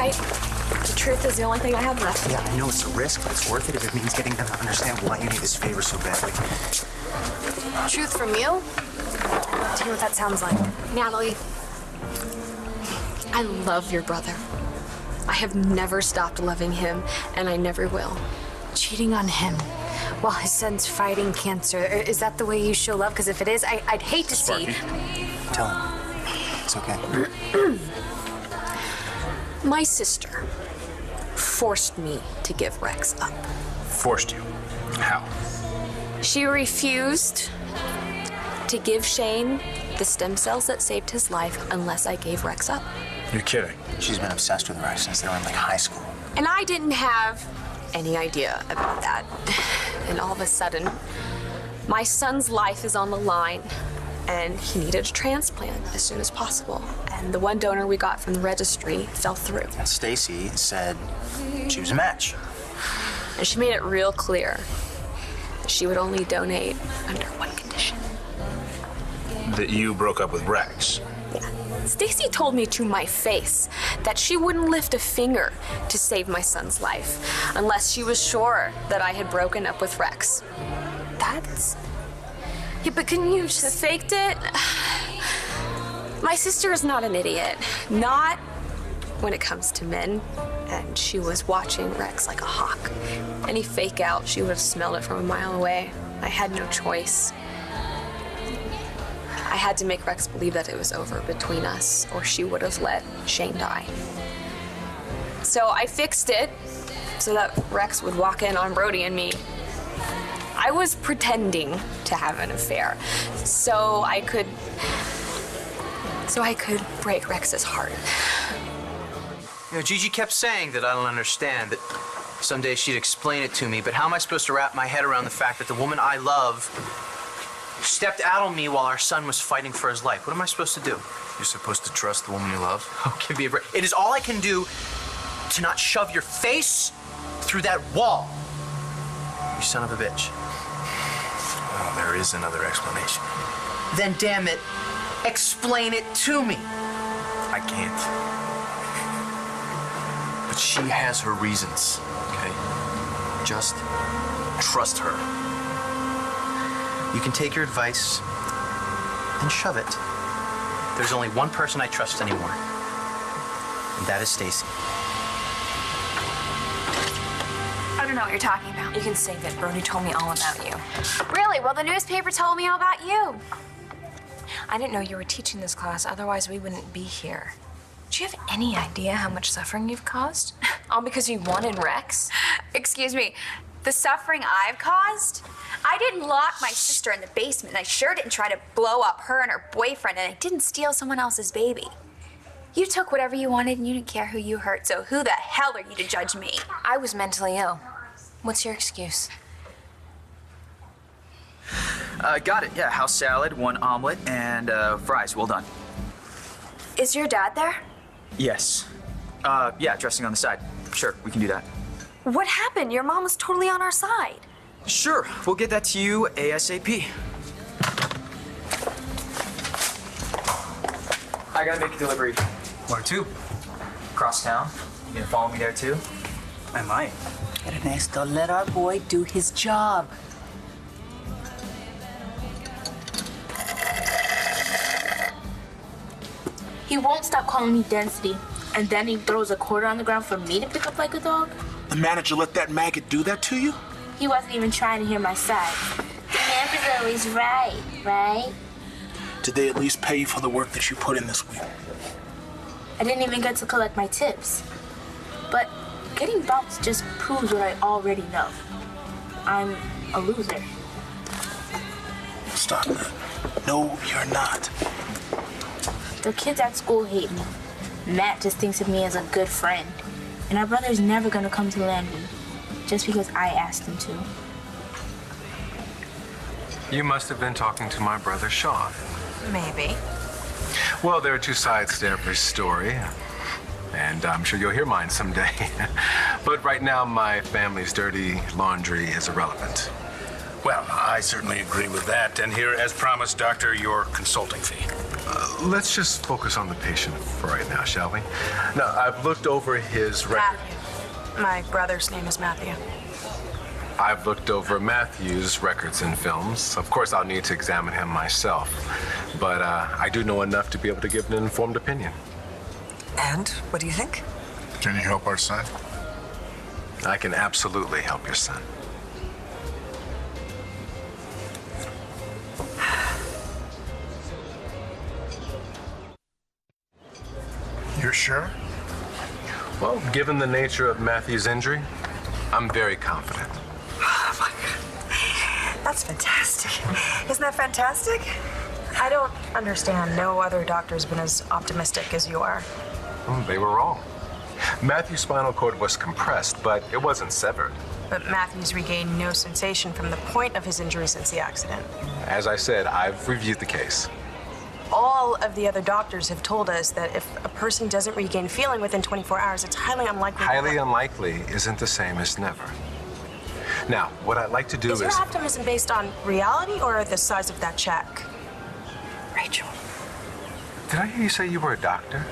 right. The truth is the only thing I have left. Yeah, I know it's a risk, but it's worth it if it means getting them to understand why you need this favor so badly. Truth from you? Do you know what that sounds like? Natalie, I love your brother. I have never stopped loving him, and I never will. Cheating on him while his son's fighting cancer. Is that the way you show love? Because if it is, I'd hate to see. Tell him. It's okay. My sister forced me to give Rex up. Forced you? How? She refused to give Shane the stem cells that saved his life unless I gave Rex up. You're kidding. She's been obsessed with Rex since they were in like high school. And I didn't have any idea about that. And all of a sudden, my son's life is on the line, and he needed a transplant as soon as possible. And the one donor we got from the registry fell through. And Stacy said she was a match. And she made it real clear that she would only donate under one condition. That you broke up with Rex. Stacy told me to my face that she wouldn't lift a finger to save my son's life unless she was sure that I had broken up with Rex. That's... Yeah, but couldn't you just... faked it? My sister is not an idiot. Not when it comes to men. And she was watching Rex like a hawk. Any fake out, she would have smelled it from a mile away. I had no choice. I had to make Rex believe that it was over between us, or she would have let Shane die. So I fixed it so that Rex would walk in on Brody and me. I was pretending to have an affair so I could break Rex's heart. You know, Gigi kept saying that I don't understand, that someday she'd explain it to me, but how am I supposed to wrap my head around the fact that the woman I love stepped out on me while our son was fighting for his life? What am I supposed to do? You're supposed to trust the woman you love? Oh, give me a break. It is all I can do to not shove your face through that wall. You son of a bitch. Well, there is another explanation. Then, damn it, explain it to me. I can't. But she has her reasons, okay? Just trust her. You can take your advice and shove it. There's only one person I trust anymore, and that is Stacy. I don't know what you're talking about. You can save it. Brody told me all about you. Really? Well, the newspaper told me all about you. I didn't know you were teaching this class, otherwise we wouldn't be here. Do you have any idea how much suffering you've caused? All because you wanted Rex? Excuse me, the suffering I've caused? I didn't lock my sister in the basement, and I sure didn't try to blow up her and her boyfriend, and I didn't steal someone else's baby. You took whatever you wanted, and you didn't care who you hurt, so who the hell are you to judge me? I was mentally ill. What's your excuse? Got it, yeah. House salad, 1 omelet, and fries. Well done. Is your dad there? Yes. Yeah, dressing on the side. Sure, we can do that. What happened? Your mom was totally on our side. Sure, we'll get that to you ASAP. I gotta make a delivery. Where to? Across town. You gonna follow me there too? I might. Ernesto, let our boy do his job. He won't stop calling me density, and then he throws a quarter on the ground for me to pick up like a dog. The manager let that maggot do that to you? He wasn't even trying to hear my side. The manager's always right, right? Did they at least pay you for the work that you put in this week? I didn't even get to collect my tips. But getting bounced just proves what I already know. I'm a loser. Stop that. No, you're not. The kids at school hate me. Matt just thinks of me as a good friend. And our brother's never gonna come to Landry just because I asked him to. You must have been talking to my brother, Sean. Maybe. Well, there are 2 sides to every story, and I'm sure you'll hear mine someday. But right now, my family's dirty laundry is irrelevant. Well, I certainly agree with that. And here, as promised, Doctor, your consulting fee. let's just focus on the patient for right now, shall we? Now, I've looked over his record. Matthew. My brother's name is Matthew. I've looked over Matthew's records and films. Of course, I'll need to examine him myself. But I do know enough to be able to give an informed opinion. And what do you think? Can you help our son? I can absolutely help your son. You're sure? Well, given the nature of Matthew's injury, I'm very confident. Oh my God. That's fantastic. Isn't that fantastic? I don't understand. No other doctor's been as optimistic as you are. They were wrong. Matthew's spinal cord was compressed, but it wasn't severed. But Matthew's regained no sensation from the point of his injury since the accident. As I said, I've reviewed the case. All of the other doctors have told us that if a person doesn't regain feeling within 24 hours, it's highly unlikely. Highly unlikely isn't the same as never. Now, what I'd like to do is... Is your optimism based on reality or the size of that check? Rachel. Did I hear you say you were a doctor?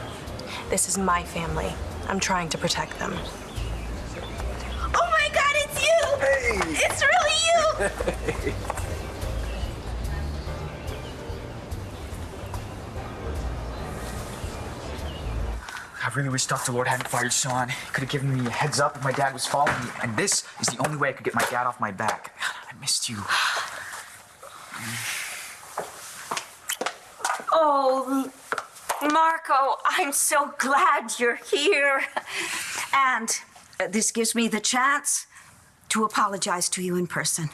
This is my family. I'm trying to protect them. Oh my God, it's you! Hey! It's really you! I really wish Dr. Lord hadn't fired Sean. Could have given me a heads up if my dad was following me. And this is the only way I could get my dad off my back. I missed you. Oh, Marco, I'm so glad you're here. And this gives me the chance to apologize to you in person.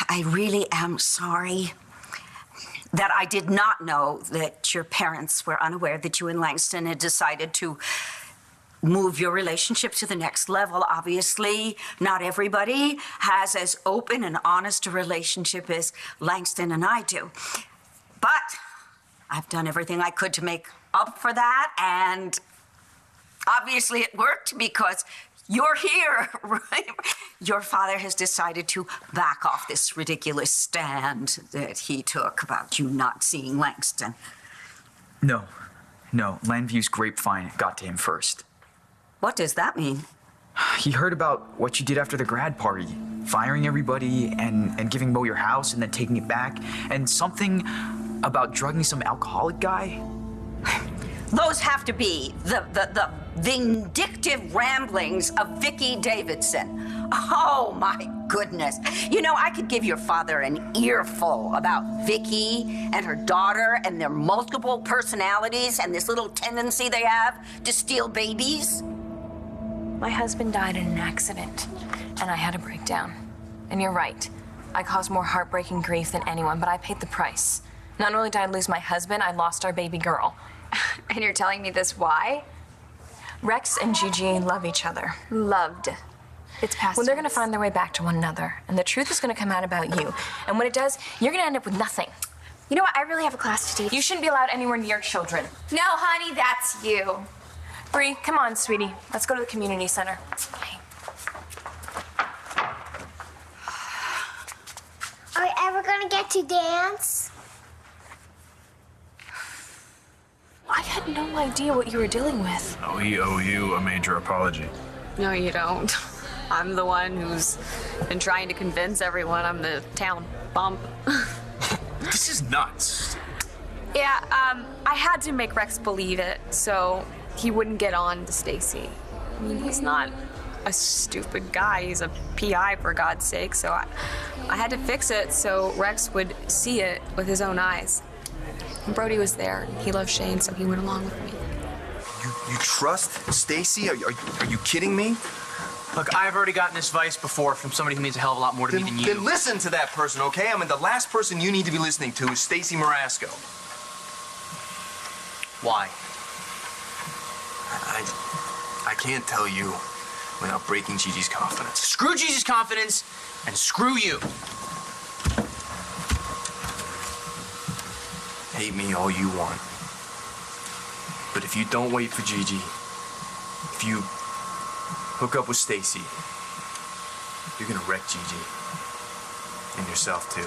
I really am sorry that I did not know that your parents were unaware that you and Langston had decided to move your relationship to the next level. Obviously, not everybody has as open and honest a relationship as Langston and I do. But I've done everything I could to make up for that, and obviously it worked because you're here, right? Your father has decided to back off this ridiculous stand that he took about you not seeing Langston. No. Landview's grapevine got to him first. What does that mean? He heard about what you did after the grad party. Firing everybody and giving Mo your house and then taking it back. And something about drugging some alcoholic guy. Those have to be the vindictive ramblings of Vicki Davidson. Oh, my goodness. You know, I could give your father an earful about Vicki and her daughter and their multiple personalities and this little tendency they have to steal babies. My husband died in an accident, and I had a breakdown. And you're right. I caused more heartbreaking grief than anyone, but I paid the price. Not only did I lose my husband, I lost our baby girl. And you're telling me this why? Rex and Gigi love each other. Loved. It's past Well, they're gonna tense. find their way back to one another, and the truth is gonna come out about you. And when it does, you're gonna end up with nothing. You know what? I really have a class to teach. You shouldn't be allowed anywhere near children. No, honey, that's you. Bree, come on, sweetie. Let's go to the community center. Are we ever gonna get to dance? I had no idea what you were dealing with. We owe you a major apology. No, you don't. I'm the one who's been trying to convince everyone I'm the town bump. This is nuts. Yeah, I had to make Rex believe it so he wouldn't get on to Stacy. I mean, he's not a stupid guy. He's a PI, for God's sake. So I had to fix it so Rex would see it with his own eyes. And Brody was there. He loved Shane, so he went along with me. You trust Stacy? Are you kidding me? Look, I've already gotten this advice before from somebody who means a hell of a lot more to me than you. Then listen to that person, okay? I mean, the last person you need to be listening to is Stacy Marasco. Why? I can't tell you without breaking Gigi's confidence. Screw Gigi's confidence and screw you. Hate me all you want. But if you don't wait for Gigi, if you hook up with Stacy, you're gonna wreck Gigi. And yourself, too.